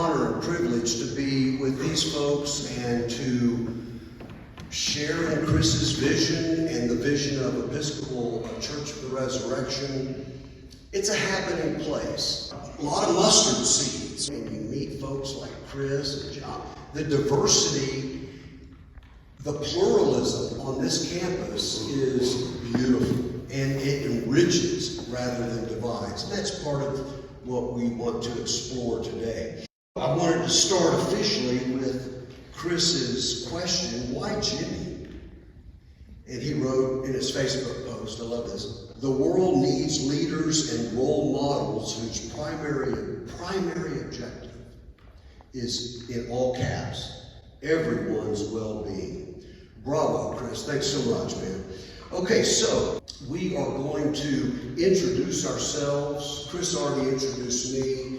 honor and privilege to be with these folks and to share in Chris's vision and the vision of Episcopal Church of the Resurrection. It's a happening place. A lot of mustard seeds. And you meet folks like Chris and John. The diversity, the pluralism on this campus is beautiful. And it enriches rather than divides. And that's part of what we want to explore today. I wanted to start officially with Chris's question, why Jimi? And he wrote in his Facebook post, I love this, the world needs leaders and role models whose primary objective is, in all caps, everyone's well-being. Bravo, Chris. Thanks so much, man. Okay, so we are going to introduce ourselves. Chris already introduced me.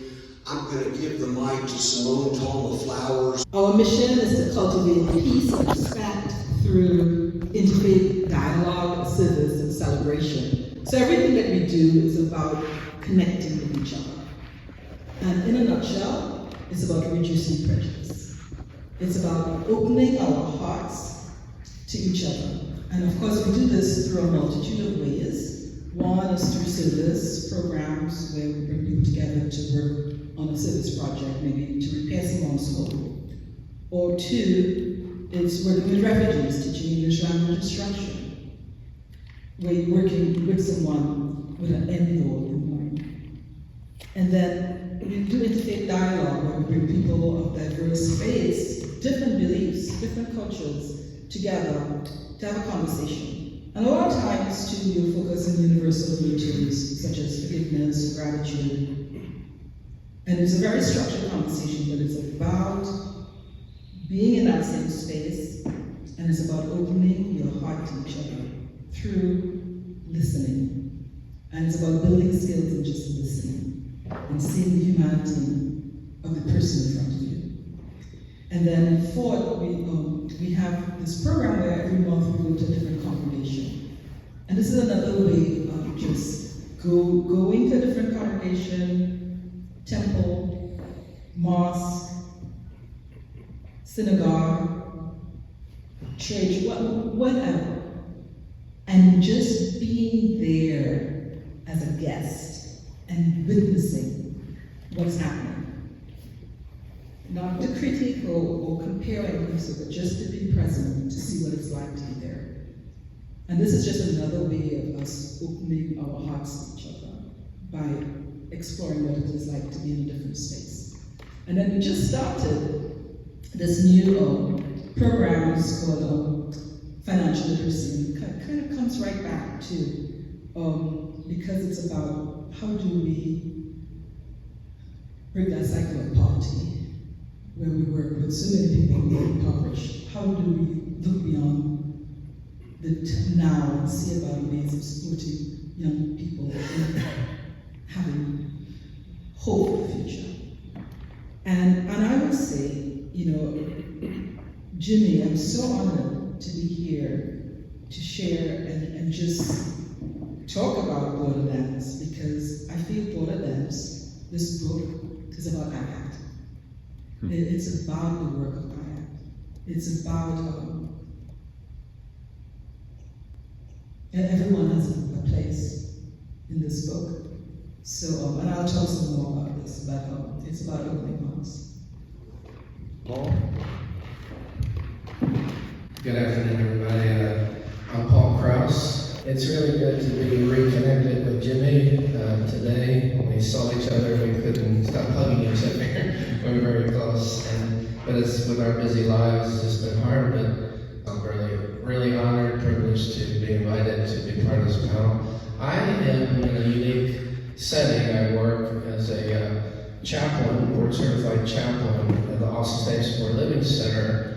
I'm going to give the mic to Simone Toma Flowers. Our mission is to cultivate peace and respect through interfaith dialogue, service, and celebration. So everything that we do is about connecting with each other. And in a nutshell, it's about reducing prejudice. It's about opening our hearts to each other. And of course, we do this through a multitude of ways. One is through service programs where we bring people together to work on a service project, maybe to repair someone's home. Or two, it's working with refugees, teaching English language instruction. Where you're working with someone with an end goal in mind. And then we do interfaith dialogue where we bring people of diverse faiths, different beliefs, different cultures together to have a conversation. And a lot of times, too, you'll focus on universal virtues such as forgiveness, gratitude. And it's a very structured conversation, but it's about being in that same space, and it's about opening your heart to each other through listening. And it's about building skills in just listening and seeing the humanity of the person in front of you. And then fourth, we have this program where every month we go to a different congregation. And this is another way of just going to a different congregation, temple, mosque, synagogue, church, whatever. And just being there as a guest and witnessing what's happening. Not to critique or compare anything, but just to be present, to see what it's like to be there. And this is just another way of us opening our hearts to each other by exploring what it is like to be in a different space. And then we just started this new program called Financial Literacy. It kind of comes right back to, because it's about how do we break that cycle of poverty, where we work with so many people who are impoverished. How do we look beyond the now and see about ways of supporting young people and having hope for the future? And I would say, Jimi, I'm so honored to be here to share and just talk about Borderlands, because I feel Borderlands, this book, is about IACT. It's about the work of IACT. It's about everyone has a place in this book. So, and I'll talk some more about this, but it's about opening hearts. Paul? Good afternoon, everybody. I'm Paul Krause. It's really good to be reconnected with Jimi today. When we saw each other, we couldn't stop hugging each other. We were very close, but it's with our busy lives, it's just been hard, but I'm really honored, privileged to be invited to be part of this panel. I am in a unique setting. I work as a chaplain, board-certified chaplain at the Austin State Support Living Center,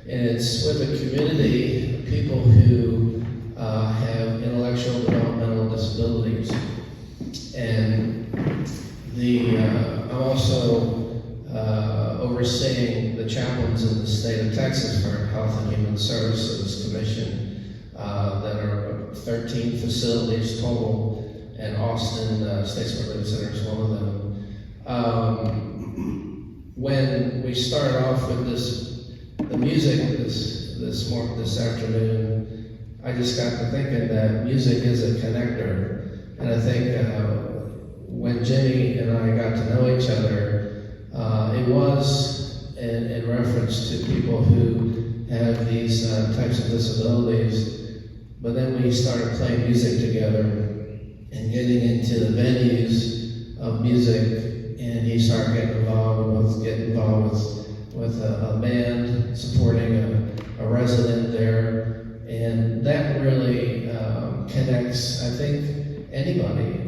and it's with a community of people who have intellectual developmental disabilities. And I'm also overseeing the chaplains in the state of Texas for Health and Human Services Commission that are 13 facilities total, and Austin State Support Living Center is one of them. when we started off with the music this afternoon, I just got to thinking that music is a connector. And I think when Jimi and I got to know each other, it was in reference to people who have these types of disabilities. But then we started playing music together and getting into the venues of music. And he started getting involved with a band, supporting a resident there. And that really connects, I think, anybody.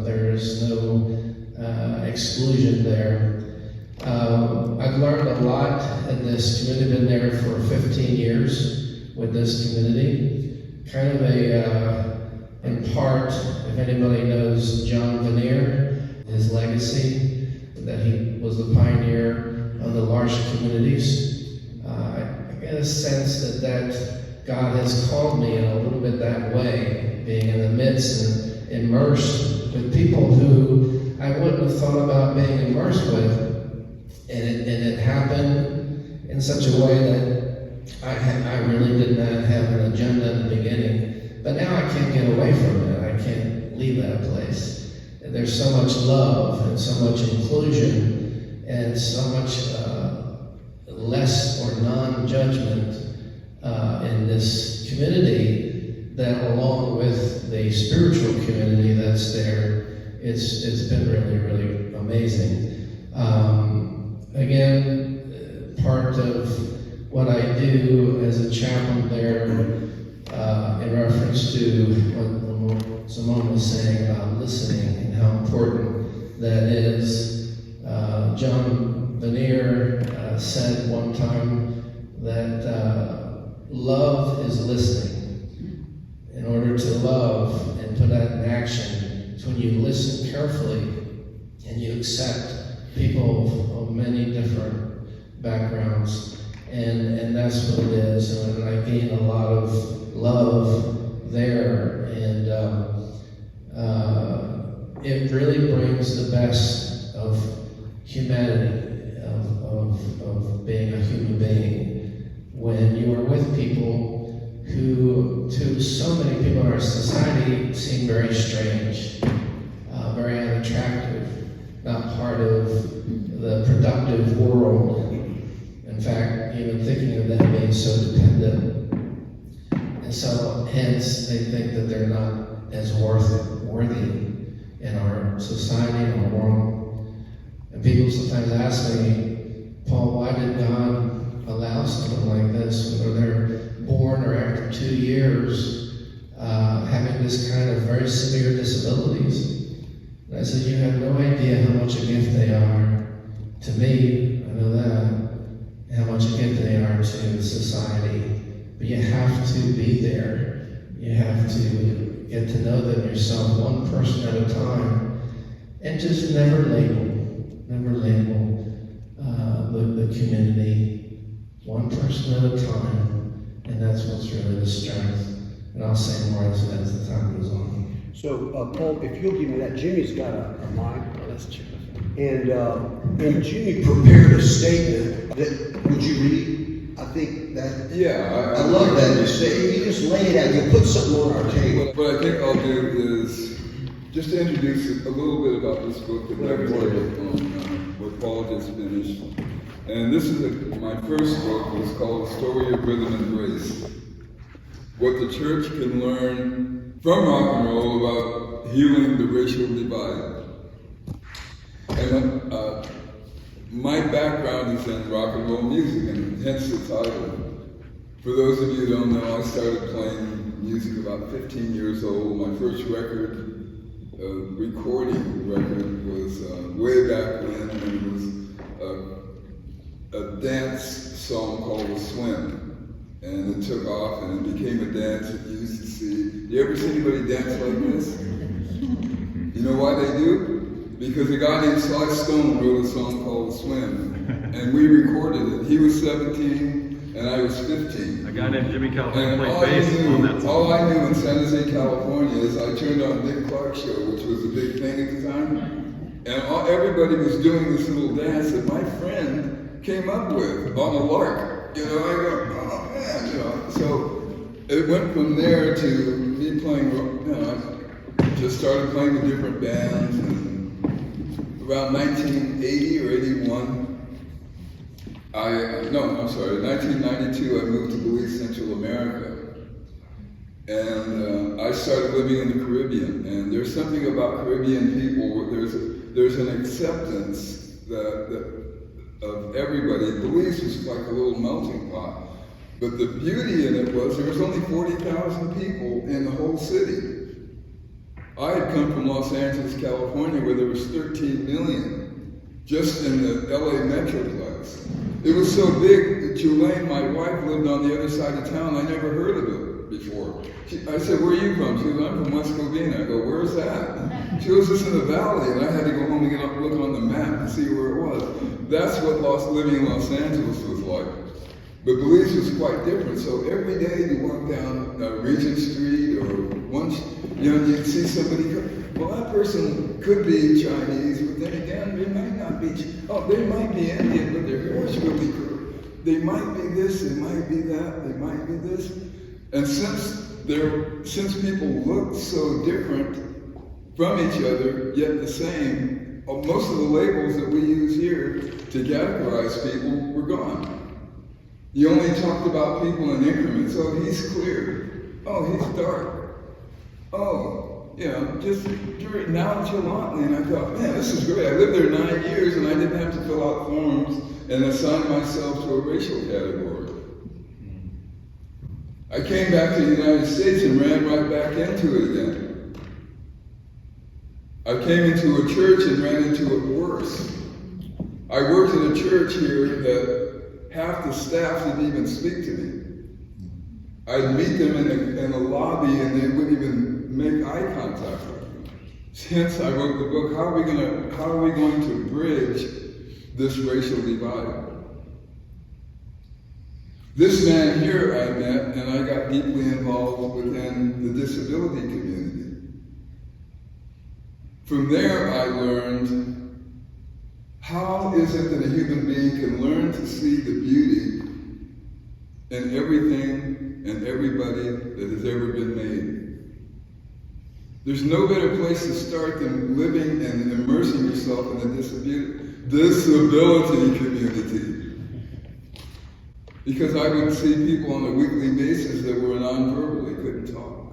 There's no exclusion there. I've learned a lot in this community. Been there for 15 years with this community. Kind of in part, if anybody knows John Veneer, his legacy, that he was the pioneer of the large communities. I get a sense that God has called me in a little bit that way, being in the midst and immersed with people who I wouldn't have thought about being immersed with. And it happened in such a way that I really did not have an agenda in the beginning. But now I can't get away from it. I can't leave that place. There's so much love and so much inclusion and so much less or non-judgment in this community that, along with the spiritual community that's there, it's been really, really amazing. Again, part of what I do as a chaplain there, in reference to what Simone was saying about listening and how important that is. John Veneer said one time that love is listening. In order to love and put that in action, it's when you listen carefully and you accept people of many different backgrounds. And that's what it is. And I gain a lot of love there. And it really brings the best of humanity, of being a human being, when you are with people who, to so many people in our society, seem very strange, very unattractive, not part of the productive world. In fact, even thinking of them being so dependent. And so, hence, they think that they're not as worthy in our society, in our world. And people sometimes ask me, Paul, why did God allow someone like this, whether they're born or after 2 years, having this kind of very severe disabilities? And I said, you have no idea how much a gift they are to me, I know that, how much a gift they are to society. But you have to be there. You have to get to know them yourself, one person at a time, and just never label the community, one person at a time, and that's what's really the strength. And I'll say more as the time goes on. So, Paul, if you'll give me that, Jimmy's got a mic. Let's check. And Jimmy prepared a statement that, would you read? I think that, Yeah, I love that. You just lay it out, you put something on our table. What I think I'll do is just to introduce a little bit about this book that I've worked on, what Paul just finished. And this is my first book. It's called The Story of Rhythm and Grace. What the church can learn from rock and roll about healing the racial divide. And my background is in rock and roll music, and hence the title. For those of you who don't know, I started playing music about 15 years old. My first recording record was way back when, and it was a dance song called The Swim. And it took off, and it became a dance that you used to see. You ever see anybody dance like this? You know why they do? Because a guy named Sly Stone wrote a song called The Swim, and we recorded it. He was 17, and I was 15. A guy named Jimi Calhoun And played bass on that song. all I knew in San Jose, California is I turned on Dick Clark's show, which was a big thing at the time. And everybody was doing this little dance that my friend came up with on a lark. You know, I go, oh man, you know. So it went from there to me playing, you know, I just started playing with different bands. And around 1980 or 81, 1992, I moved to Belize, Central America. And I started living in the Caribbean. And there's something about Caribbean people where there's an acceptance of everybody. Belize was like a little melting pot. But the beauty in it was there was only 40,000 people in the whole city. I had come from Los Angeles, California, where there was 13 million, just in the LA Metroplex. It was so big that Julaine, my wife, lived on the other side of town. I never heard of it before. I said, where are you from? She goes, I'm from West Covina. I go, where's that? She goes, it's in the valley. And I had to go home and look on the map to see where it was. That's what living in Los Angeles was like. But Belize was quite different. So every day you walk down Regent Street or you'd see somebody come. Well, that person could be Chinese, but then again, they might not be. Oh, they might be Indian, but their hair is really curly. They might be this, they might be that, they might be this. And since people look so different from each other, yet the same, most of the labels that we use here to categorize people were gone. You only talked about people in increments. Oh, he's clear. Oh, he's dark. Oh, you know, just nonchalantly. And I thought, man, this is great. I lived there 9 years and I didn't have to fill out forms and assign myself to a racial category. I came back to the United States and ran right back into it again. I came into a church and ran into it worse. I worked in a church here that half the staff didn't even speak to me. I'd meet them in a lobby and they wouldn't even make eye contact with me. Since I wrote the book, how are we going to bridge this racial divide? This man here I met, and I got deeply involved within the disability community. From there I learned, how is it that a human being can learn to see the beauty in everything and everybody that has ever been made? There's no better place to start than living and immersing yourself in the disability community. Because I would see people on a weekly basis that were nonverbal, they couldn't talk.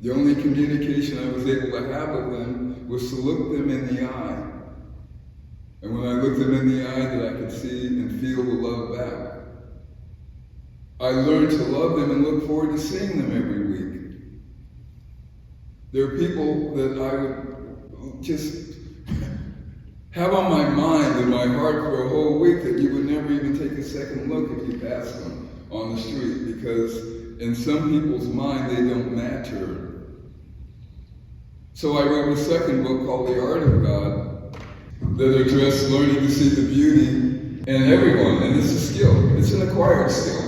The only communication I was able to have with them was to look them in the eye. And when I looked them in the eye, that I could see and feel the love back. I learned to love them and look forward to seeing them every week. There are people that I would just have on my mind and my heart for a whole week that you would never even take a second look if you passed them on the street, because in some people's mind they don't matter. So I wrote a second book called The Art of God that addressed learning to see the beauty in everyone, and it's a skill. It's an acquired skill.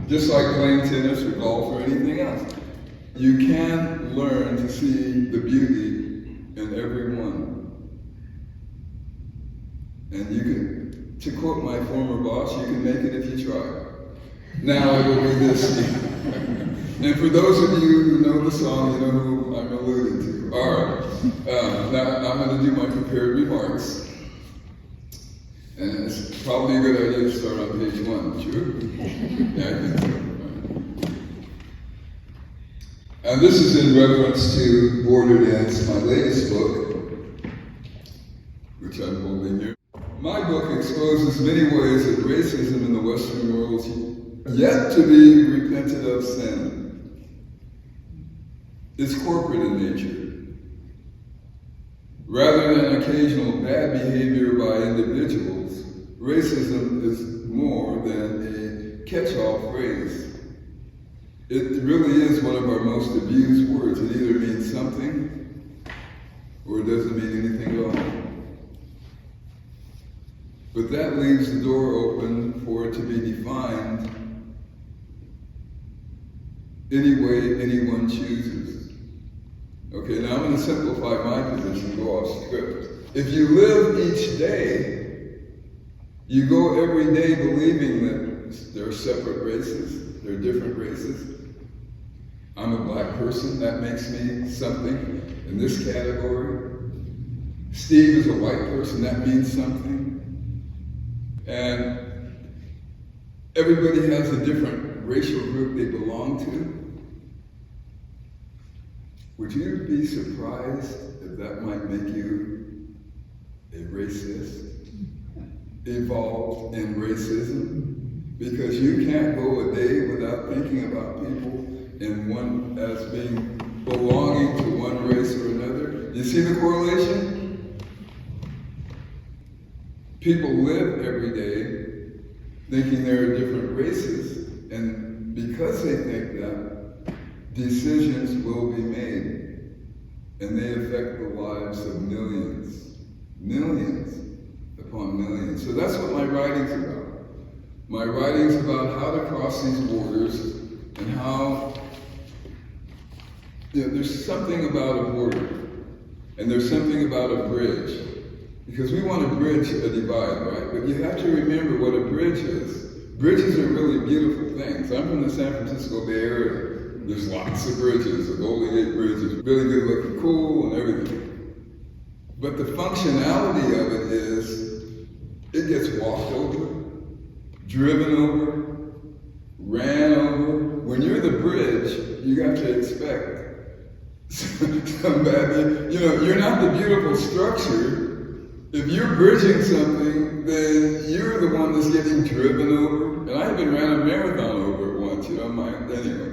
Just like playing tennis or golf or anything else. You can learn to see the beauty in everyone. And you can, to quote my former boss, you can make it if you try. Now I will read this. And for those of you who know the song, you know who I'm alluding to. All right. Now I'm going to do my prepared remarks. And it's probably a good idea to start on page 1. True? Yeah, I think so. And this is in reference to Border Dance, my latest book, which I'm holding here. My book exposes many ways that racism in the Western world is yet to be repented of sin. It's corporate in nature. Rather than occasional bad behavior by individuals, racism is more than a catch-all phrase. It really is one of our most abused words. It either means something or it doesn't mean anything at all. But that leaves the door open for it to be defined any way anyone chooses. Okay, now I'm going to simplify my position, go off script. If you live each day, you go every day believing that there are separate races, there are different races. I'm a black person, that makes me something in this category. Steve is a white person, that means something. And everybody has a different racial group they belong to. Would you be surprised if that might make you a racist? Evolved in racism? Because you can't go a day without thinking about people in one as being belonging to one race or another. You see the correlation? People live every day thinking there are different races, and because they think that, decisions will be made, and they affect the lives of millions, millions upon millions. So that's what my writing's about. My writing's about how to cross these borders and how, there's something about a border, and there's something about a bridge, because we want to bridge a divide, right? But you have to remember what a bridge is. Bridges are really beautiful things. I'm from the San Francisco Bay Area. There's lots of bridges. The Golden Gate Bridge is really good looking, cool, and everything. But the functionality of it is, it gets walked over, driven over, ran over. When you're the bridge, you have to expect some bad, you're not the beautiful structure. If you're bridging something, then you're the one that's getting driven over. And I even ran a marathon over it once, anyway.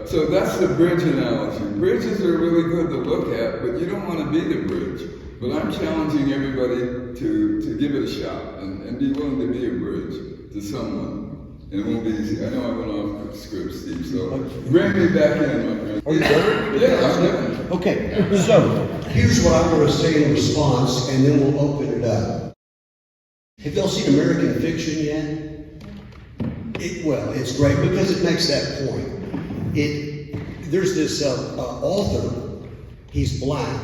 So that's the bridge analogy. Bridges are really good to look at, but you don't want to be the bridge. But I'm challenging everybody to give it a shot and be willing to be a bridge to someone. And it won't be easy. I know I went off script, Steve, so bring me back in, my friend. Are you done? Yeah, I'm done. Okay, so here's what I'm going to say in response, and then we'll open it up. Have y'all seen American Fiction yet? It's great because it makes that point. There's this author, he's black,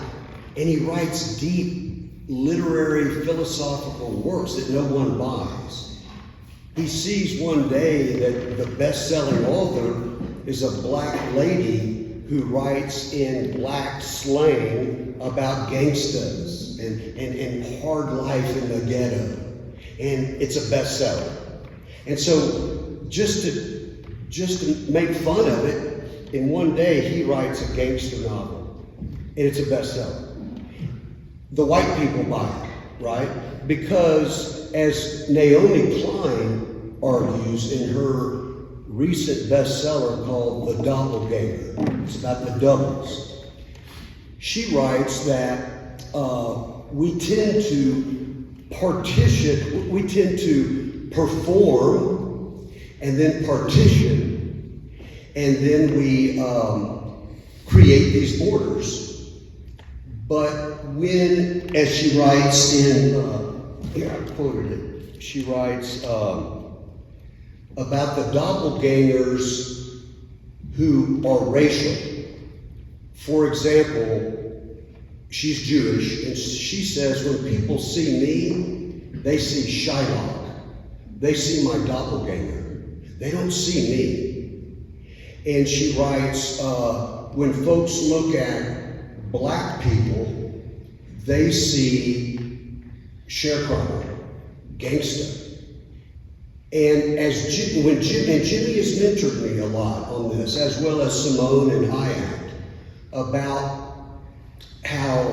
and he writes deep literary philosophical works that no one buys. He sees one day that the best-selling author is a black lady who writes in black slang about gangsters and hard life in the ghetto. And it's a bestseller. And so just to make fun of it, in one day he writes a gangster novel. And it's a bestseller. The white people buy it, right? Because as Naomi Klein argues in her recent bestseller called The Doppelganger, it's about the doubles. She writes that we tend to perform and then partition, and then we create these borders. But when, as she writes here I quoted it, she writes about the doppelgangers who are racial. For example, she's Jewish, and she says when people see me, they see Shylock. They see my doppelganger. They don't see me. And she writes, when folks look at black people, they see sharecropper, gangster. And when Jimmy has mentored me a lot on this, as well as Simone and Hayat, about how,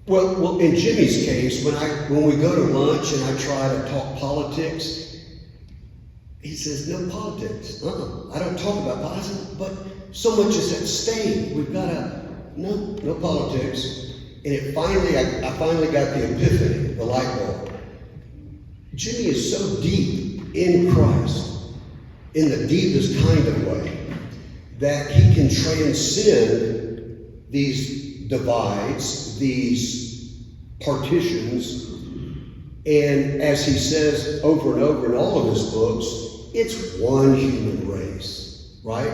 well, in Jimmy's case, when we go to lunch and I try to talk politics, he says, no politics. I don't talk about politics, but so much is at stake. We've got to, no politics. And I finally got the epiphany, the light bulb. Jimmy is so deep in Christ, in the deepest kind of way, that he can transcend these divides, these partitions, and as he says over and over in all of his books, it's one human race, right?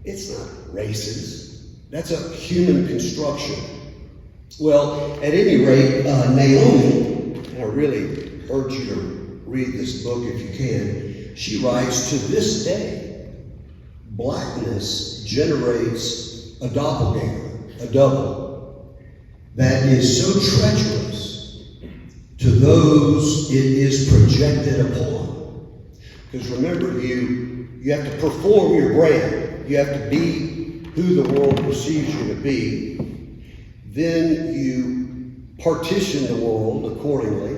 It's not races. That's a human construction. Well, at any rate, Naomi, and I really urge you to read this book if you can, she writes, to this day, blackness generates a doppelganger, a double, that is so treacherous to those it is projected upon. Because remember, you have to perform your brand. You have to be who the world perceives you to be. Then you partition the world accordingly.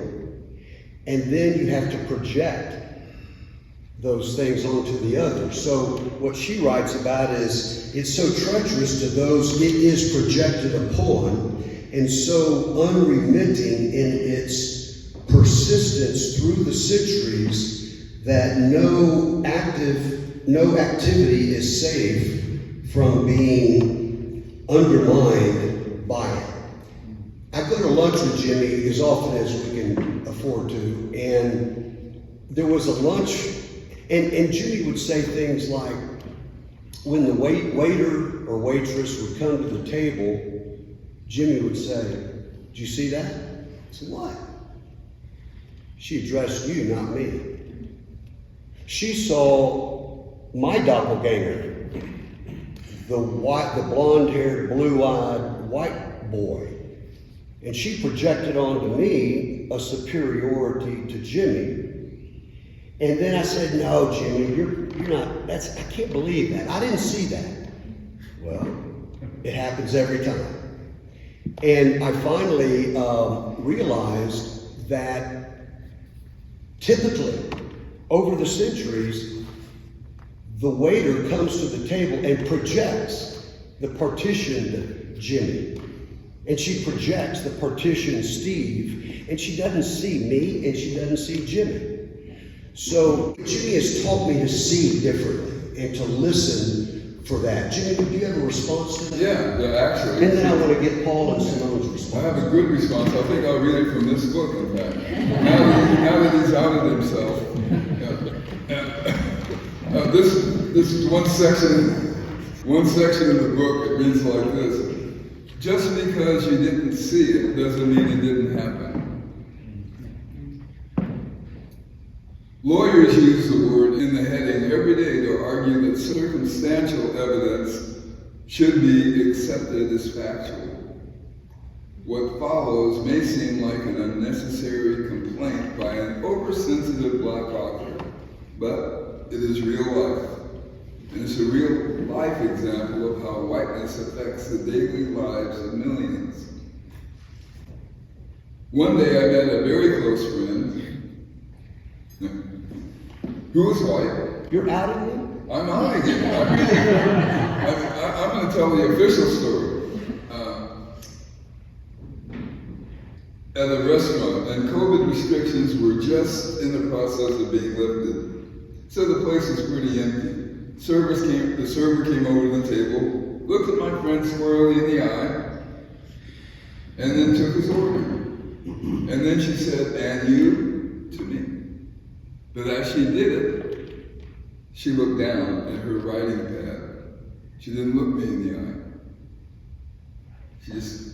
And then you have to project those things onto the other. So what she writes about is, it's so treacherous to those it is projected upon, and so unremitting in its persistence through the centuries that no activity is safe from being undermined by it. I go to lunch with Jimmy as often as we can afford to, and there was a lunch, and Jimmy would say things like, when the waiter or waitress would come to the table, Jimmy would say, "Did you see that?" I said, "What?" "She addressed you, not me. She saw my doppelganger, the blonde-haired, blue-eyed white boy, and she projected onto me a superiority to Jimmy." And then I said, "No, Jimmy, you're not, I can't believe that. I didn't see that." Well, it happens every time. And I finally realized that typically, over the centuries, the waiter comes to the table and projects the partitioned Jimmy. And she projects the partitioned Steve, and she doesn't see me, and she doesn't see Jimmy. So Jimmy has taught me to see differently and to listen for that. Jimmy, do you have a response to that? Yeah, actually. And then I want to get Paul and Simone's response. I have a good response. I think I'll read it from this book, in fact. Now that he's outed himself. This is one section in the book. It reads like this: just because you didn't see it doesn't mean it didn't happen. Lawyers use the word in the heading every day to argue that circumstantial evidence should be accepted as factual. What follows may seem like an unnecessary complaint by an oversensitive black author, but it is real life. And it's a real life example of how whiteness affects the daily lives of millions. One day I met a very close friend who was white. You're outing me? I'm outing him. I'm going to tell the official story. At a restaurant, and COVID restrictions were just in the process of being lifted. So the place was pretty empty. The server came over to the table, looked at my friend squarely in the eye, and then took his order. And then she said, "And you?" to me. But as she did it, she looked down at her writing pad. She didn't look me in the eye. She just...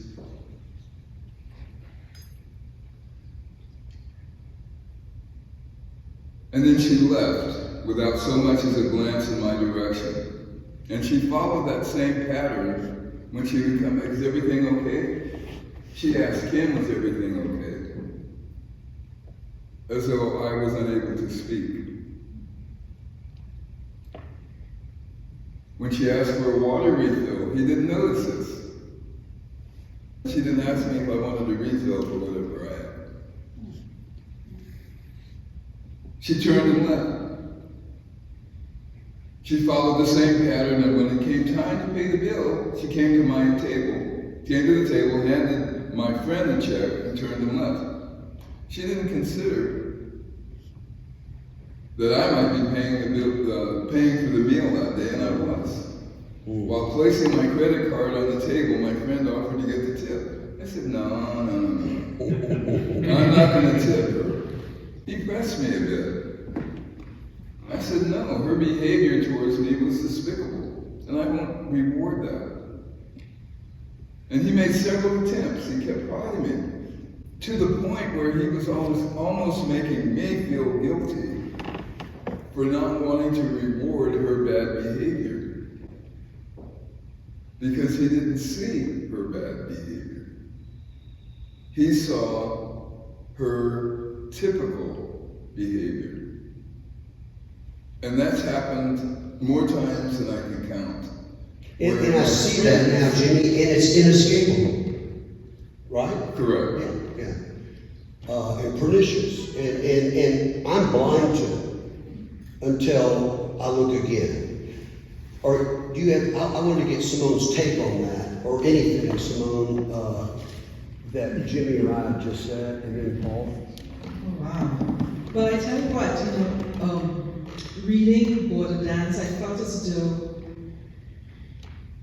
And then she left without so much as a glance in my direction. And she followed that same pattern when she would come, "Is everything okay?" She asked him, "Is everything okay?" As though I was unable to speak. When she asked for a water refill, he didn't notice this. She didn't ask me if I wanted a refill for whatever I had. She turned and left. She followed the same pattern, and when it came time to pay the bill, she came to the table, handed my friend a check, and turned and left. She didn't consider that I might be paying for the meal that day, and I was. While placing my credit card on the table, my friend offered to get the tip. I said, no. I'm not going to tip her. He pressed me a bit. I said, no, her behavior towards me was despicable, and I won't reward that. And he made several attempts. He kept prodding me to the point where he was almost making me feel guilty for not wanting to reward her bad behavior, because he didn't see her bad behavior. He saw her typical behavior. And that's happened more times than I can count. And I see that now, Jimmy, and it's inescapable, right? Correct. Yeah. And pernicious, and I'm blind to it until I look again. Or do you have? I want to get Simone's take on that, or anything, Simone, that Jimmy or I have just said, and then Paul. Oh, wow. But I tell you what, reading Border Dance, I felt as though,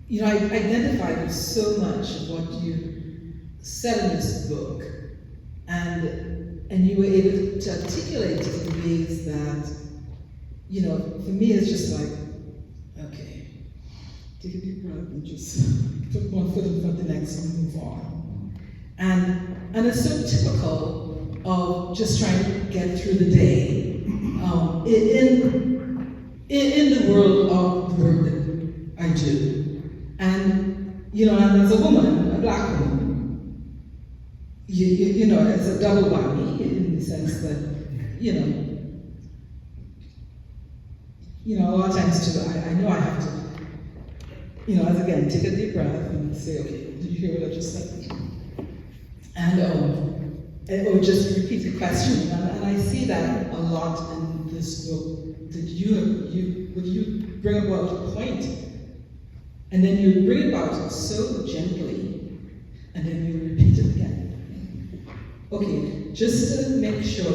I identified with so much of what you said in this book, and you were able to articulate it in ways that, for me it's just like, okay, take a deep breath and just put one foot in front of the next and move on. And it's so typical of just trying to get through the day. In the world of the work that I do. And, and as a woman, a black woman, it's a double whammy in the sense that, a lot of times too, I know I have to, as again, take a deep breath and say, okay, did you hear what I just said? Or just repeat the question. And I see that a lot in this book, that you bring about a point, and then you bring it about so gently, and then you repeat it again. Okay, just to make sure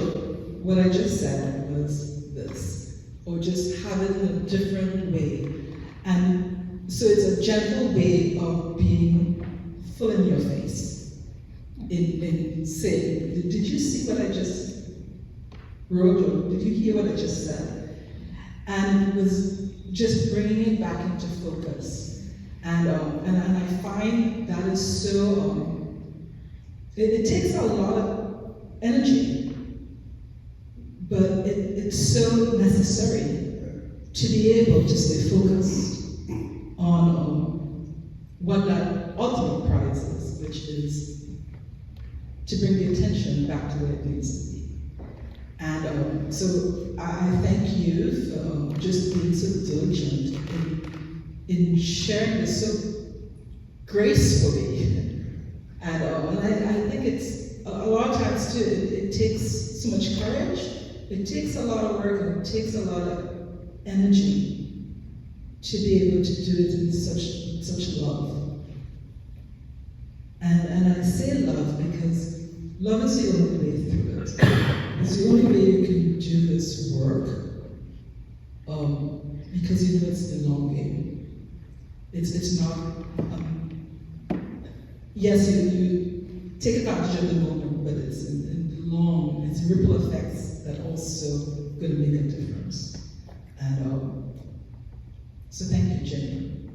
what I just said was this, or just have it in a different way. And so it's a gentle way of being full in your face. In saying, did you see what I just wrote, or did you hear what I just said? And it was just bringing it back into focus. And I find that is so, it takes a lot of energy, but it's so necessary to be able to stay focused on what that ultimate prize is, which is to bring the attention back to where it needs to be. And so I thank you for just being so diligent in sharing this so gracefully. And I think it's, a lot of times too, it takes so much courage, it takes a lot of work, and it takes a lot of energy to be able to do it in such love. And I say love because love is the only way through it. It's the only way you can do this work, because it's the long game. It's not, yes, you take advantage of the moment, but it's in the long, it's ripple effects that also going to make a difference. And so thank you, Jenny.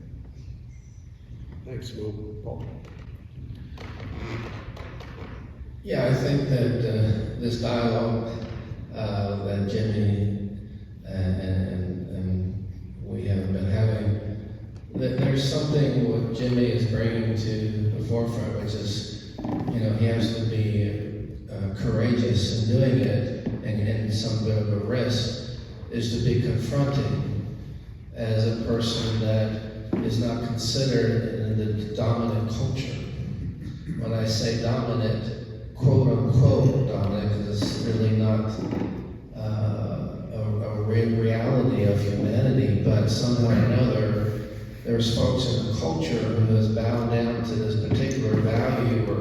Thanks, Paul. Yeah, I think that this dialogue that Jimmy and we have been having, that there's something what Jimmy is bringing to the forefront, which is, he has to be courageous in doing it, and some bit of a risk is to be confronting as a person that is not considered in the dominant culture. When I say dominant, quote unquote dominant, because it's really not a reality of humanity, but somehow or another, there's folks in the culture who is bound down to this particular value or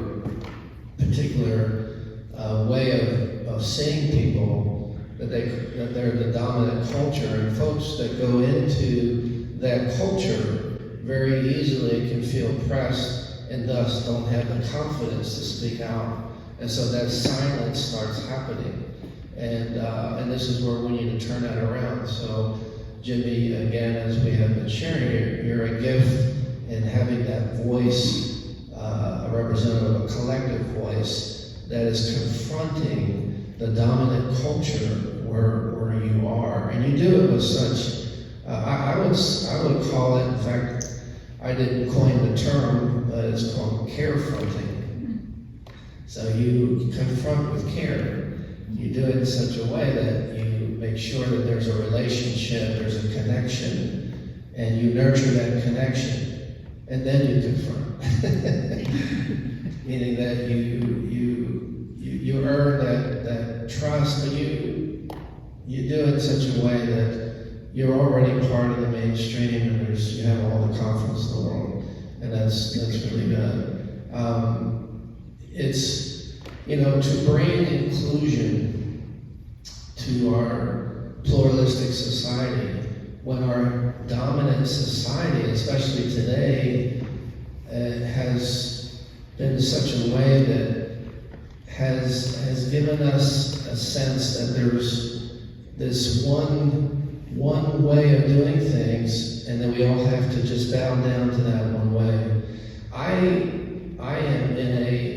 particular way of seeing people, that they're the dominant culture, and folks that go into that culture very easily can feel pressed and thus don't have the confidence to speak out. And so that silence starts happening. And this is where we need to turn that around. So Jimmy, again, as we have been sharing, you're a gift in having that voice representative of a collective voice that is confronting the dominant culture where you are. And you do it with such, I would call it, in fact, I didn't coin the term, but it's called care-fronting. So you confront with care. You do it in such a way that you make sure that there's a relationship, there's a connection, and you nurture that connection, and then you confront. Meaning that you earn that trust, but you do it in such a way that you're already part of the mainstream, and you have all the confidence in the world, and that's really good. It's, to bring inclusion to our pluralistic society, when our dominant society, especially today, has been in such a way that has given us a sense that there's this one way of doing things, and then we all have to just bow down to that one way. I am in a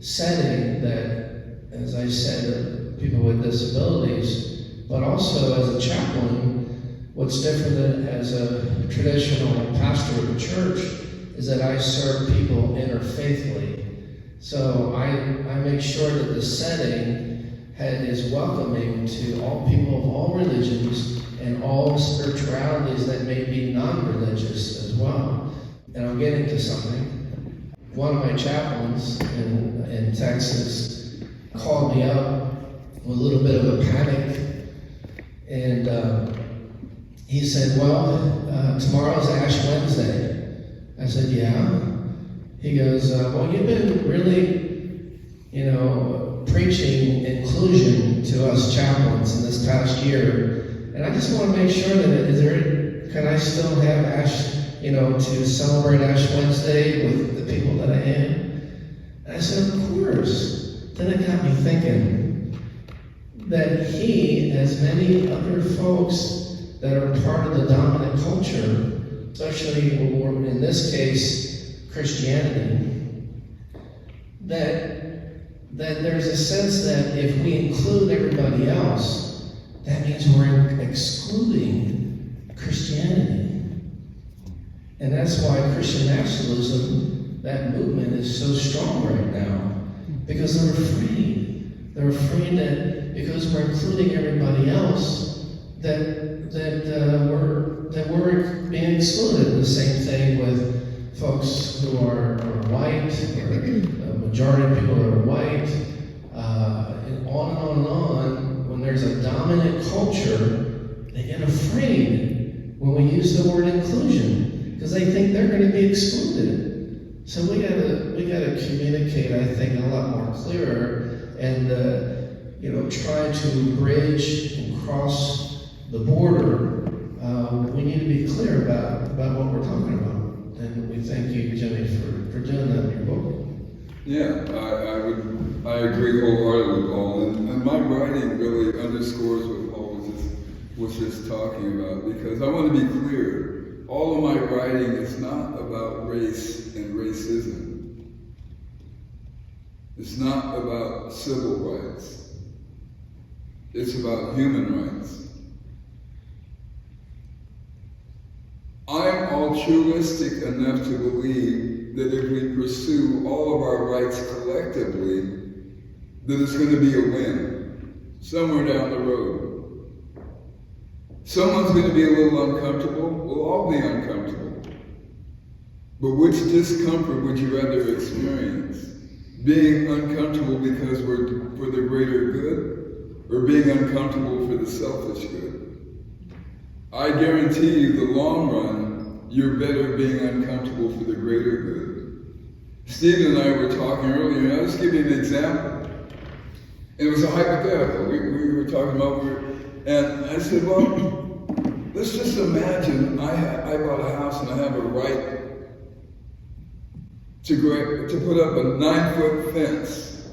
setting that, as I said, people with disabilities, but also as a chaplain, what's different than as a traditional pastor of a church is that I serve people interfaithly. So I make sure that the setting is welcoming to all people of all religions and all spiritualities that may be non-religious as well. And I'm getting to something. One of my chaplains in Texas called me up with a little bit of a panic, and he said, well, tomorrow's Ash Wednesday. I said, yeah. He goes, well, you've been really, preaching inclusion to us chaplains in this past year, and I just want to make sure that can I still have Ash, to celebrate Ash Wednesday with the people that I am? And I said, of course. Then it got me thinking that he, as many other folks that are part of the dominant culture, especially in this case, Christianity, that there's a sense that if we include everybody else, that means we're excluding Christianity. And that's why Christian nationalism, that movement, is so strong right now, because they're afraid. They're afraid that because we're including everybody else, that we're being excluded. The same thing with folks who are white, or a majority of people that are white, and on. When there's a dominant culture, they get afraid when we use the word inclusion, because they think they're going to be excluded. So we gotta communicate, I think, a lot more clearer, and try to bridge and cross the border. We need to be clear about what we're talking about, and we thank you, Jimmy, for doing that in your book. Yeah, I agree wholeheartedly with Paul, and my writing really underscores what Paul was just talking about, because I want to be clear. All of my writing is not about race and racism. It's not about civil rights. It's about human rights. I'm altruistic enough to believe that if we pursue all of our rights collectively, that it's going to be a win somewhere down the road. Someone's going to be a little uncomfortable. We'll all be uncomfortable. But which discomfort would you rather experience? Being uncomfortable because we're for the greater good, or being uncomfortable for the selfish good? I guarantee you, the long run, you're better being uncomfortable for the greater good. Stephen and I were talking earlier, and I'll just give you an example. It was a hypothetical. We were talking about, and I said, well, let's just imagine I bought a house and I have a right to put up a 9-foot fence,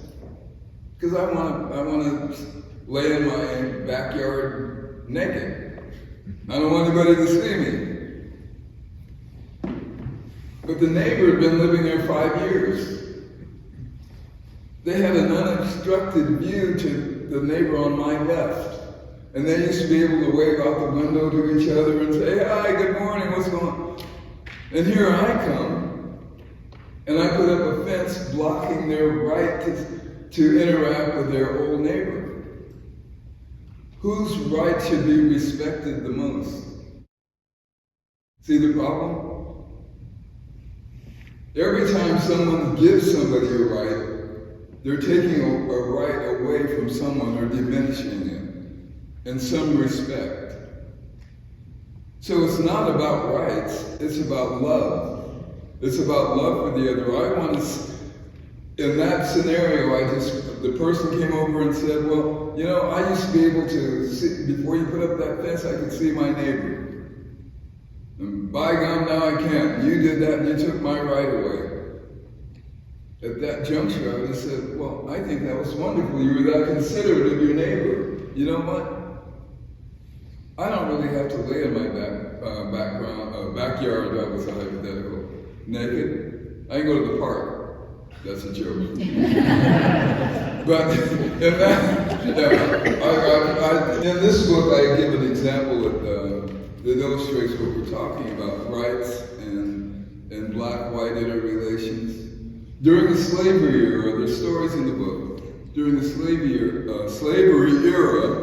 because I want to lay in my backyard naked. I don't want anybody to see me. But the neighbor had been living there 5 years. They had an unobstructed view to the neighbor on my left. And they used to be able to wave out the window to each other and say, "Hi, good morning, what's going on?" And here I come, and I put up a fence blocking their right to interact with their old neighbor. Whose right should be respected the most? See the problem? Every time someone gives somebody a right, they're taking a right away from someone or diminishing it in some respect. So it's not about rights, it's about love. It's about love for the other. In that scenario, the person came over and said, "Well, you know, I used to be able to see, before you put up that fence, I could see my neighbor. And by God, now I can't. You did that and you took my right away." At that juncture, I just said, "Well, I think that was wonderful. You were that considerate of your neighbor. You know what? I don't really have to lay in my backyard, that was a hypothetical, naked. I can go to the park." That's a joke. But in this book, I give an example that illustrates what we're talking about, rights and black-white interrelations. During the slavery era, there's stories in the book, during the slavery era,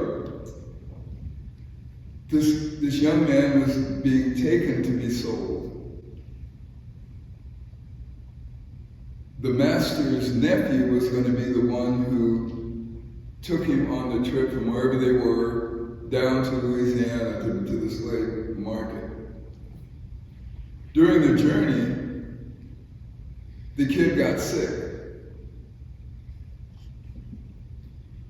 this young man was being taken to be sold. The master's nephew was going to be the one who took him on the trip from wherever they were down to Louisiana to the slave market. During the journey, the kid got sick.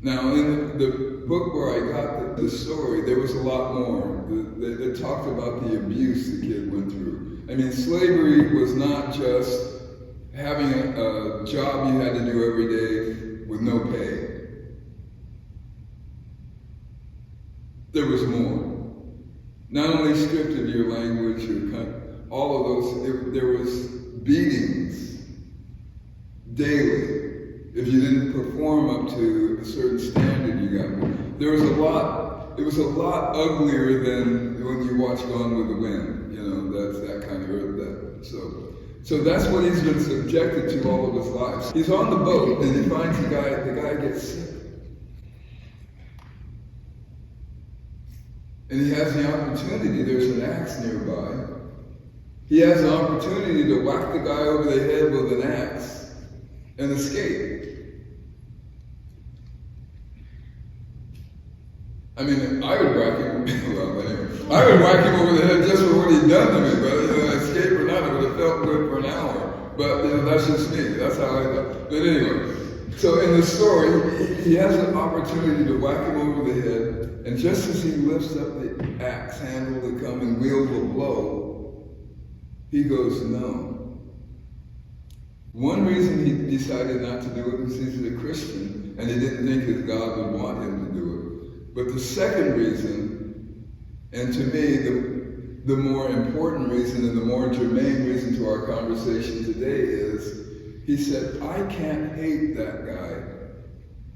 Now, in the book where I got the story, there was a lot more. They talked about the abuse the kid went through. I mean, slavery was not just having a job you had to do every day with no pay. There was more. Not only stripped of your language, your country, all of those, there was beatings daily. If you didn't perform up to a certain standard you got. There was a lot, it was a lot uglier than when you watch Gone with the Wind. You know, that's that kind of earth. So that's what he's been subjected to all of his life. He's on the boat and he finds the guy gets sick. And he has the opportunity, there's an axe nearby. He has the opportunity to whack the guy over the head with an axe and escape. I mean, I would whack him, well, anyway, I would whack him over the head just for what he'd done to me, but you know, escape or not, it would have felt good for an hour. But you know, that's just me, that's how I thought. But anyway, so in the story, he has an opportunity to whack him over the head, and just as he lifts up the axe handle to come and wield the blow, he goes, no. One reason he decided not to do it was he's a Christian, and he didn't think his God would want him to do it. But the second reason, and to me, the more important reason and the more germane reason to our conversation today is, he said, I can't hate that guy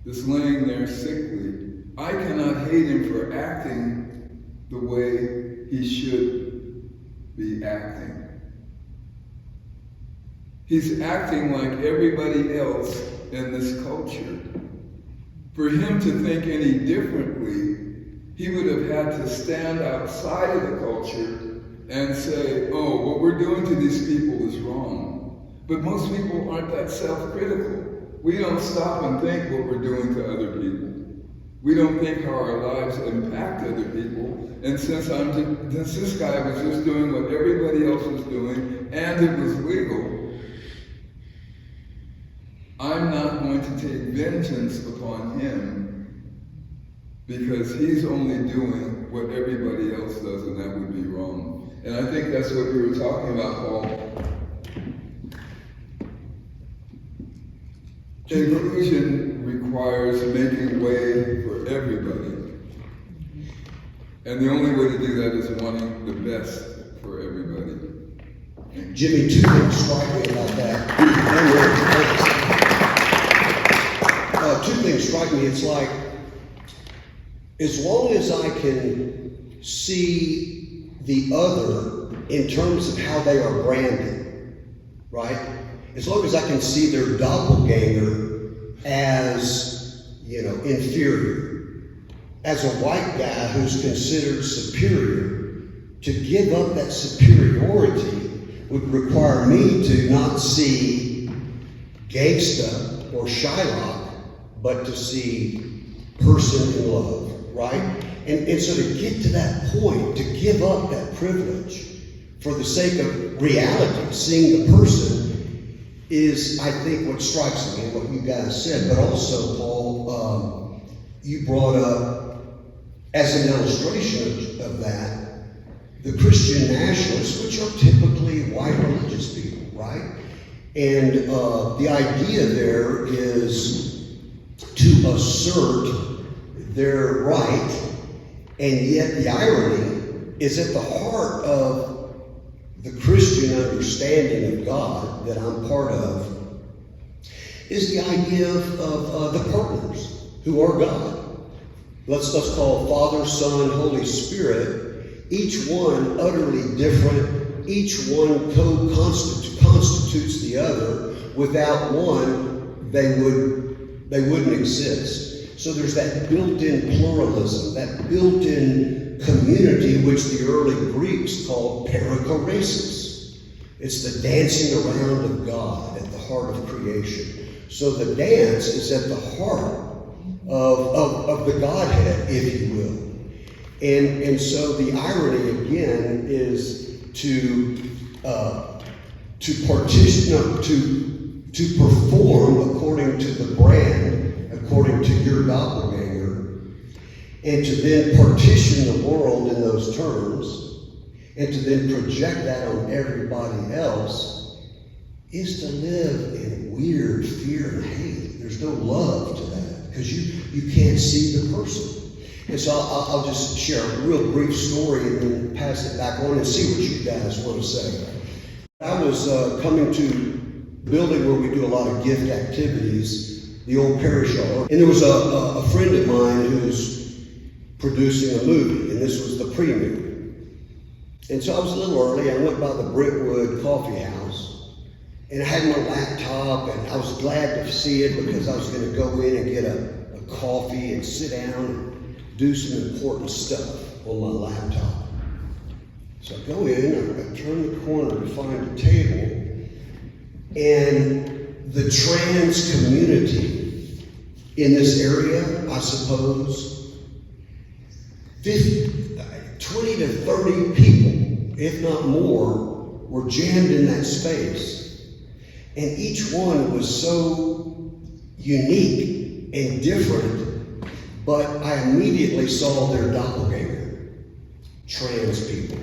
that's laying there sickly. I cannot hate him for acting the way he should be acting. He's acting like everybody else in this culture. For him to think any differently, he would have had to stand outside of the culture and say, oh, what we're doing to these people is wrong. But most people aren't that self-critical. We don't stop and think what we're doing to other people. We don't think how our lives impact other people. And since this guy was just doing what everybody else was doing, and it was legal, I'm not going to take vengeance upon him because he's only doing what everybody else does, and that would be wrong. And I think that's what you were talking about, Paul. Inclusion requires making way for everybody. And the only way to do that is wanting the best for everybody. Jimmy, two things strike me about that. two things strike me. It's like, as long as I can see the other in terms of how they are branded, right? As long as I can see their doppelganger as, inferior, as a white guy who's considered superior, to give up that superiority would require me to not see gangsta or Shylock, but to see person in love, right? And so to get to that point, to give up that privilege for the sake of reality, seeing the person, is, I think, what strikes me and what you guys said. But also, Paul, you brought up, as an illustration of that, the Christian nationalists, which are typically white religious people, right? And the idea there is to assert their right, and yet the irony is at the heart of the Christian understanding of God that I'm part of, is the idea of the partners who are God. Let's call Father, Son, Holy Spirit, each one utterly different, each one constitutes the other. Without one, they wouldn't exist. So there's that built-in pluralism, that built-in community, which the early Greeks called perichoresis. It's the dancing around of God at the heart of creation. So the dance is at the heart of the Godhead, if you will. And so the irony again is to perform according to the brand, according to your doppelganger, and to then partition the world in those terms, and to then project that on everybody else, is to live in weird fear and hate. There's no love to that, because you can't see the person. And so I'll just share a real brief story and then pass it back on and see what you guys want to say. I was coming to a building where we do a lot of gift activities, the old parish hall, and there was a friend of mine who's producing a movie, and this was the premiere. And so I was a little early. I went by the Brentwood Coffee House, and I had my laptop, and I was glad to see it because I was going to go in and get a coffee and sit down and do some important stuff on my laptop. So I go in, I turn the corner to find a table, and the trans community in this area, I suppose, 20 to 30 people, if not more, were jammed in that space. And each one was so unique and different, but I immediately saw their doppelganger, trans people.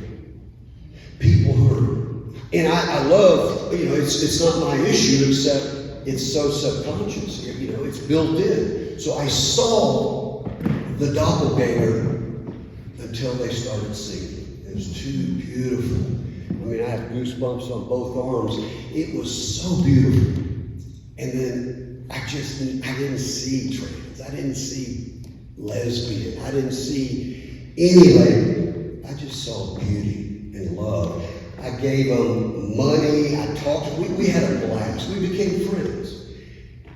People who are, and I love, it's not my issue, except it's so subconscious, it's built in. So I saw the doppelganger until they started singing. It was too beautiful. I mean, I have goosebumps on both arms. It was so beautiful. And then I didn't see trans. I didn't see lesbian. I didn't see any label. I just saw beauty and love. I gave them money. I talked. We had a blast. We became friends.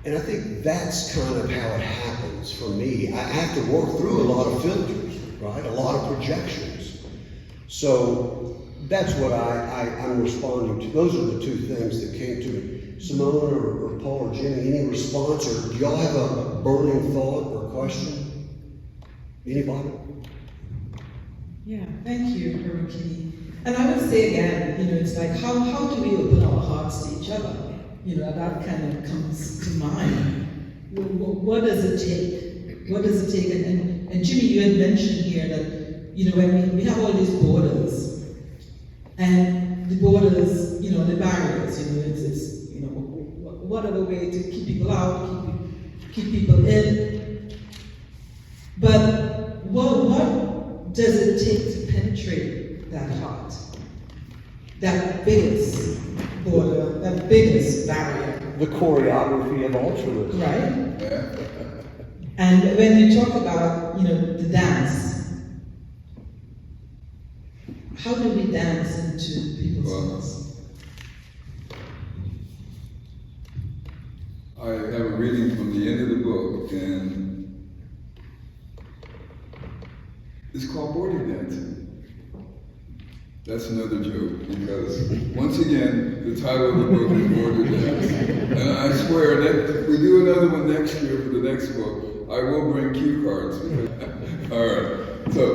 And I think that's kind of how it happens for me. I have to work through a lot of filters, right? A lot of projections. So that's what I'm responding to. Those are the two things that came to me. Simone or Paul or Jimmy, any response? Or do y'all have a burning thought or question? Anybody? Yeah, thank you, Hiroki. And I would say again, it's like, how do we open our hearts to each other? That kind of comes to mind. What does it take? What does it take? And Jimmy, you had mentioned here that, when we have all these borders, and the borders, the barriers, it's what other way to keep people out, keep people in. But what does it take to penetrate that heart? That biggest border, that biggest barrier the choreography of altruism. right? Yeah. And when you talk about, the dance, how do we dance into people's Well, lives? I have a reading from the end of the book, and it's called border dancing. That's another joke, because once again, the title of the book is Border Dance. And I swear that if we do another one next year for the next book, I will bring cue cards. All right, so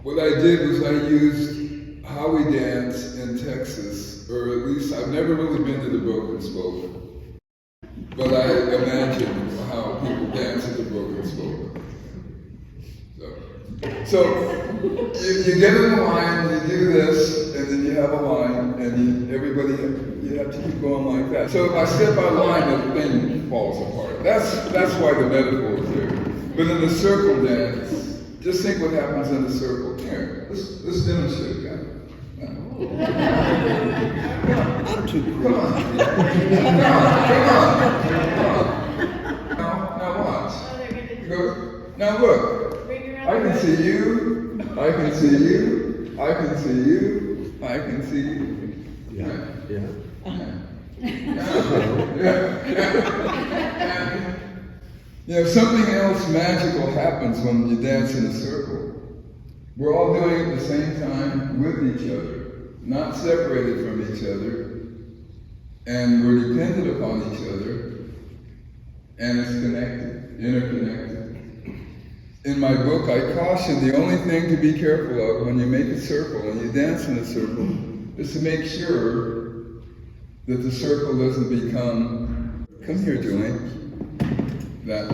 what I did was I used how we dance in Texas, or at least I've never really been to the Broken Spoke, but I imagine how people dance at the Broken Spoke. So you get in the line, you do this, and then you have a line, and you have to keep going like that. So if I step out of line, the thing falls apart. That's why the metaphor is there. But in the circle dance, just think what happens in the circle. Here, let's demonstrate that. I'm too Come on. Now watch. Go. Now look. I can see you. I can see you. I can see you. I can see you. Something else magical happens when you dance in a circle. We're all doing it at the same time with each other, not separated from each other, and we're dependent upon each other, and it's connected, interconnected. In my book, I caution the only thing to be careful of when you make a circle, when you dance in a circle, is to make sure that the circle doesn't become, come here, Julian, that.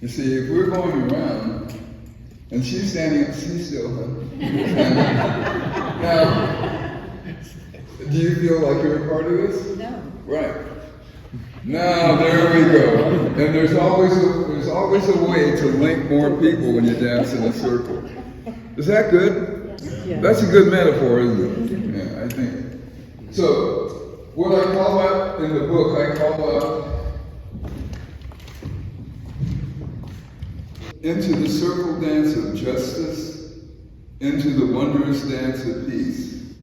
You see, if we're going around, and she's standing up, she's still, now, do you feel like you're a part of this? No. Right. Now, there we go. And there's always a way to link more people when you dance in a circle. Is that good? Yeah. That's a good metaphor, isn't it? Yeah, I think. So, what I call out in the book, I call out into the circle dance of justice, into the wondrous dance of peace.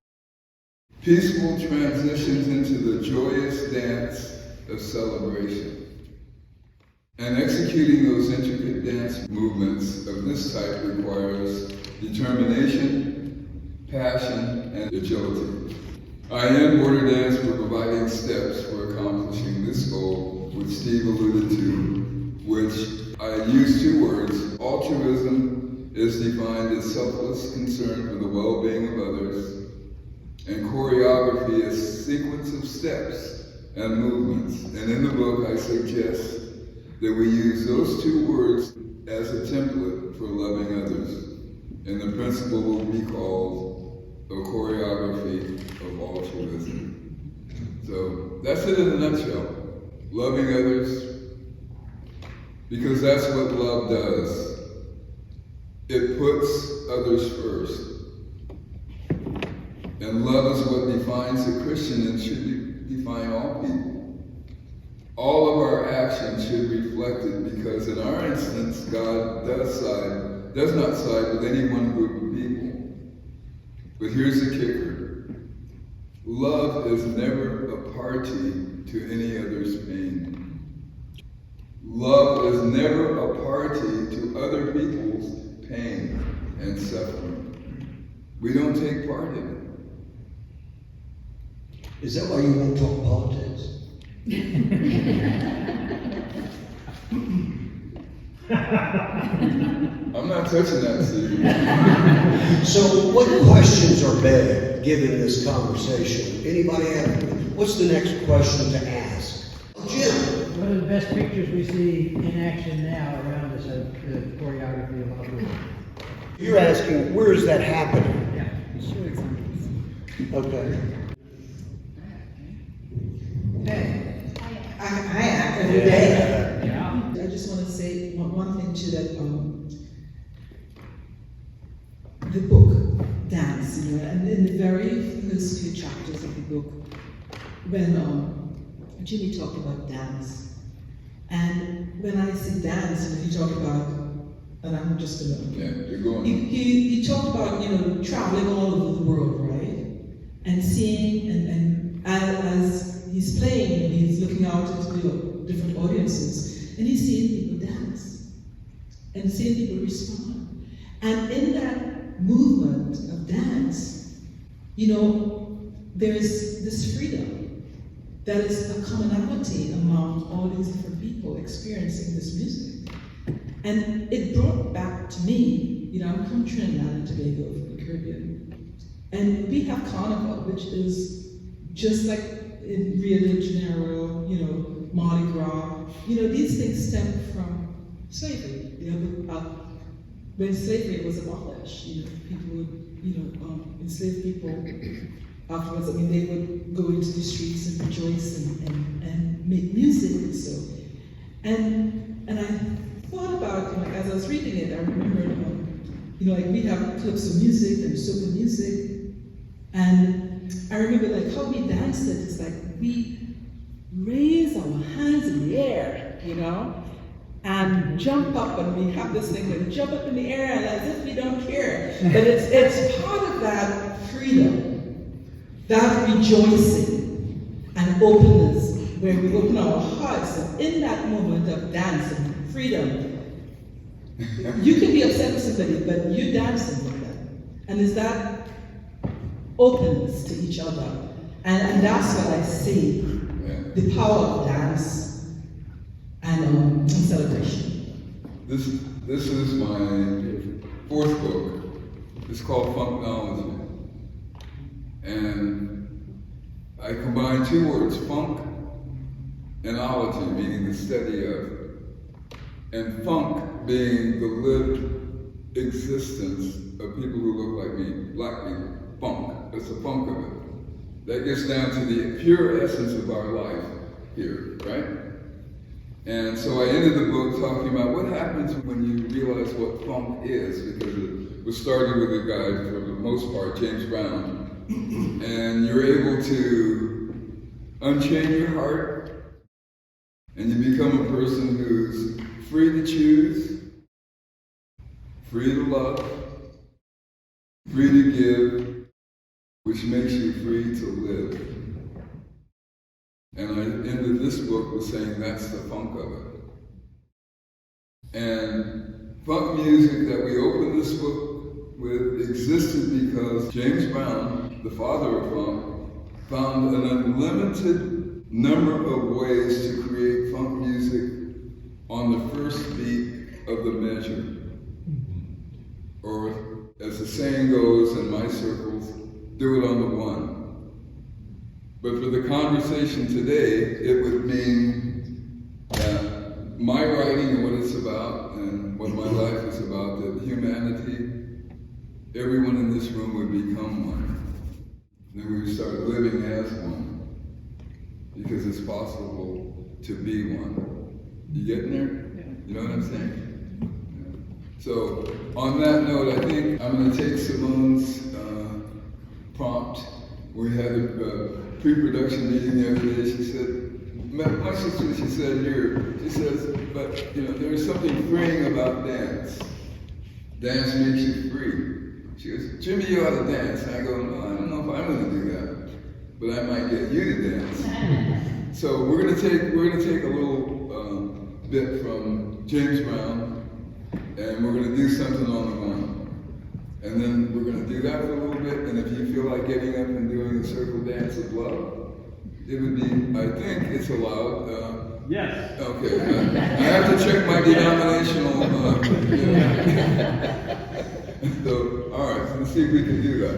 Peaceful transitions into the joyous dance of celebration. And executing those intricate dance movements of this type requires determination, passion, and agility. I end Border Dance for providing steps for accomplishing this goal, which Steve alluded to, which I use two words. Altruism is defined as selfless concern for the well-being of others, and choreography is a sequence of steps and movements. And in the book, I suggest that we use those two words as a template for loving others. And the principle will be called a choreography of altruism. So that's it in a nutshell. Loving others, because that's what love does. It puts others first. And love is what defines a Christian and should define all people. All of our actions should reflect it, because in our instance, God does not side with any one group of people. But here's the kicker. Love is never a party to any other's pain. Love is never a party to other people's pain and suffering. We don't take part in it. Is that why you won't talk politics? I'm not touching that, Steve. So what questions are begged given this conversation? Anybody have, what's the next question to ask? Jim? One of the best pictures we see in action now around us is the choreography of Altruism. You're asking, where is that happening? Yeah. Show examples. Okay. Okay. I act every day. I just want to say one thing too, that the book, Dance, you know, and in the very first few chapters of the book, when Jimmy talked about dance, and when I say dance, and he talked about, and I'm just gonna, Yeah, you're going. he talked about, you know, traveling all over the world, right? And seeing, and as he's playing, and he's looking out into the different audiences, and he's seeing people dance, and seeing people respond. And in that movement of dance, you know, there's this freedom that is a commonality among all these different people experiencing this music. And it brought back to me, you know, I'm from Trinidad and Tobago, from the Caribbean, and we have Carnival, which is just like in Rio de Janeiro, you know, Mardi Gras. You know, these things stem from slavery. You know, when slavery was abolished, you know, people would, you know, enslave people afterwards. I mean, they would go into the streets and rejoice and make music and so. And I thought about, you know, as I was reading it, I remembered, you know, like we have clips of music and soca music, and I remember like how we danced it. It's like we raise our hands in the air, you know, and jump up, and we have this thing that jump up in the air and as if we don't care. But it's part of that freedom, that rejoicing and openness, where we open our hearts, and in that moment of dance and freedom, you can be upset with somebody, but you're dancing with them. And it's that openness to each other. And that's what I see, the power of dance and celebration. This is my fourth book. It's called Funknology. And I combine two words, funk and ology, meaning the study of. And funk being the lived existence of people who look like me, black people. Funk, that's the funk of it. That gets down to the pure essence of our life here, right? And so I ended the book talking about what happens when you realize what funk is, because it was started with a guy, for the most part, James Brown. And you're able to unchain your heart, and you become a person who's free to choose, free to love, free to give, which makes you free to live. And I ended this book with saying that's the funk of it. And funk music that we opened this book with existed because James Brown, the father of funk, found an unlimited number of ways to create funk music on the first beat of the measure. Or, as the saying goes in my circles, do it on the one. But for the conversation today, it would mean that my writing and what it's about and what my life is about, that humanity, everyone in this room would become one. And then we would start living as one, because it's possible to be one. You getting there? You know what I'm saying? So, on that note, I think I'm going to take Simone's prompt. We had a pre-production meeting the other day. She said, much as she said here, she says, but you know, there's something freeing about dance. Dance makes you free. She goes, Jimmy, you ought to dance. And I go, no, I don't know if I'm going to do that, but I might get you to dance. So we're going to take a little bit from James Brown, and we're going to do something on the one. And then we're going to do that for a little bit, and if you feel like getting up and doing the circle dance of love, it would be, I think it's allowed. Yes. Okay, I have to check my denominational, So, all right, let's see if we can do that.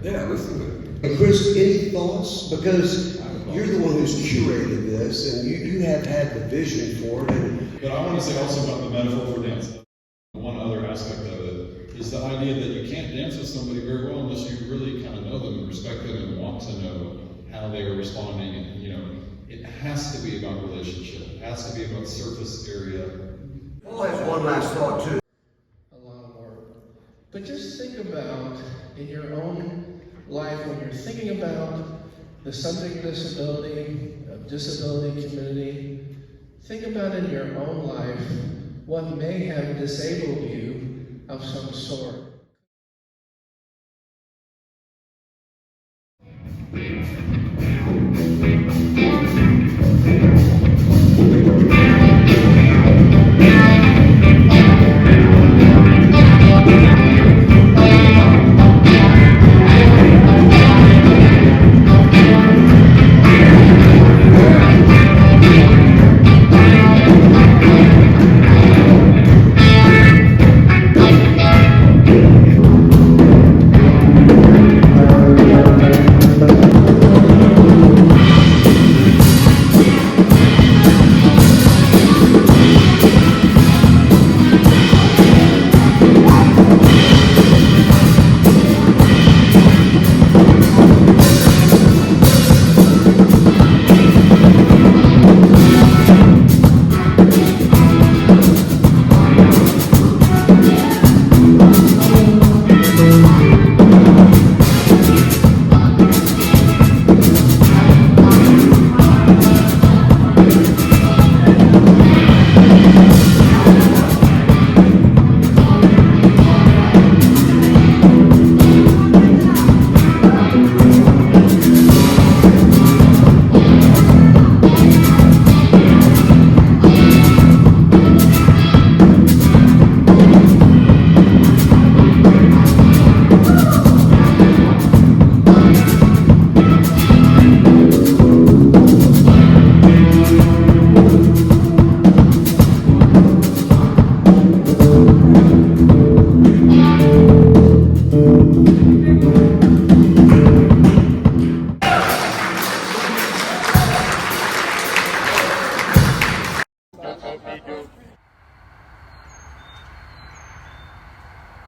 Yeah, let's do it. And Chris, any thoughts? Because you're the one who's curated this, and you have had the vision for it. But I want to say also about the metaphor for dance. One other aspect of it is the idea that you can't dance with somebody very well unless you really kind of know them and respect them and want to know how they are responding. And, you know, it has to be about relationship. It has to be about surface area. Paul has one last thought too. A lot more But just think about in your own life, when you're thinking about the subject of disability community, think about in your own life what may have disabled you of some sort.